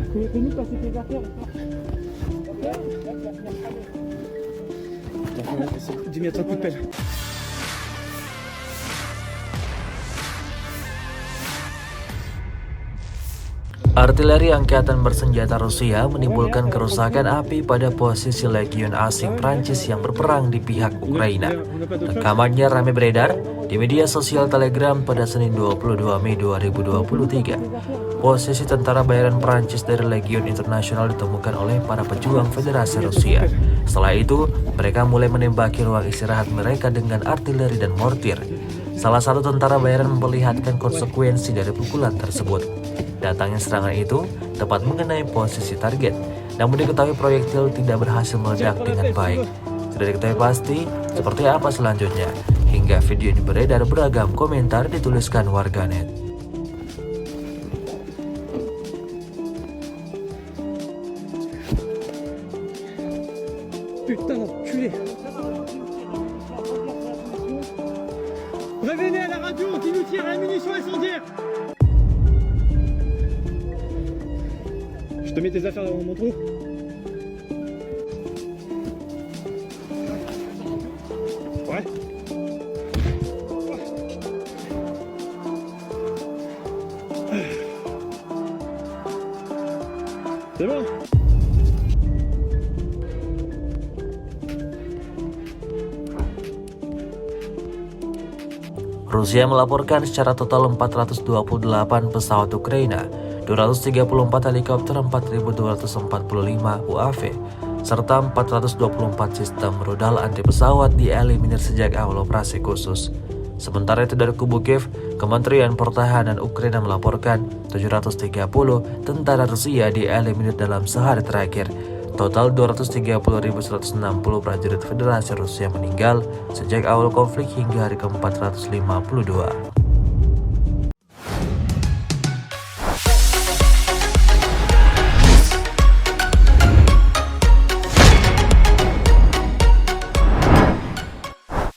Fais-nous passer tes affaires. Dis-moi coup de pelle. Artileri angkatan bersenjata Rusia menimbulkan kerusakan api pada posisi legiun asing Prancis yang berperang di pihak Ukraina. Rekamannya ramai beredar di media sosial Telegram pada Senin 22 Mei 2023. Posisi tentara bayaran Prancis dari Legiun Internasional ditemukan oleh para pejuang Federasi Rusia. Setelah itu, mereka mulai menembaki ruang istirahat mereka dengan artileri dan mortir. Salah satu tentara bayaran memperlihatkan konsekuensi dari pukulan tersebut. Datangnya serangan itu tepat mengenai posisi target, namun diketahui proyektil tidak berhasil meledak dengan baik. Tidak diketahui pasti seperti apa selanjutnya, hingga video ini beredar beragam komentar dituliskan warganet. Putain d'enculé. Prévenez à la radio qui nous tire la munition incendiaire. Je te mets tes affaires dans mon trou. Ouais. C'est bon. Rusia melaporkan secara total 428 pesawat Ukraina, 234 helikopter 4.245 UAV, serta 424 sistem rudal anti pesawat dieliminir sejak awal operasi khusus. Sementara itu dari kubu Kiev, Kementerian Pertahanan Ukraina melaporkan 730 tentara Rusia dieliminir dalam sehari terakhir. Total 230.160 prajurit Federasi Rusia meninggal sejak awal konflik hingga hari ke-452.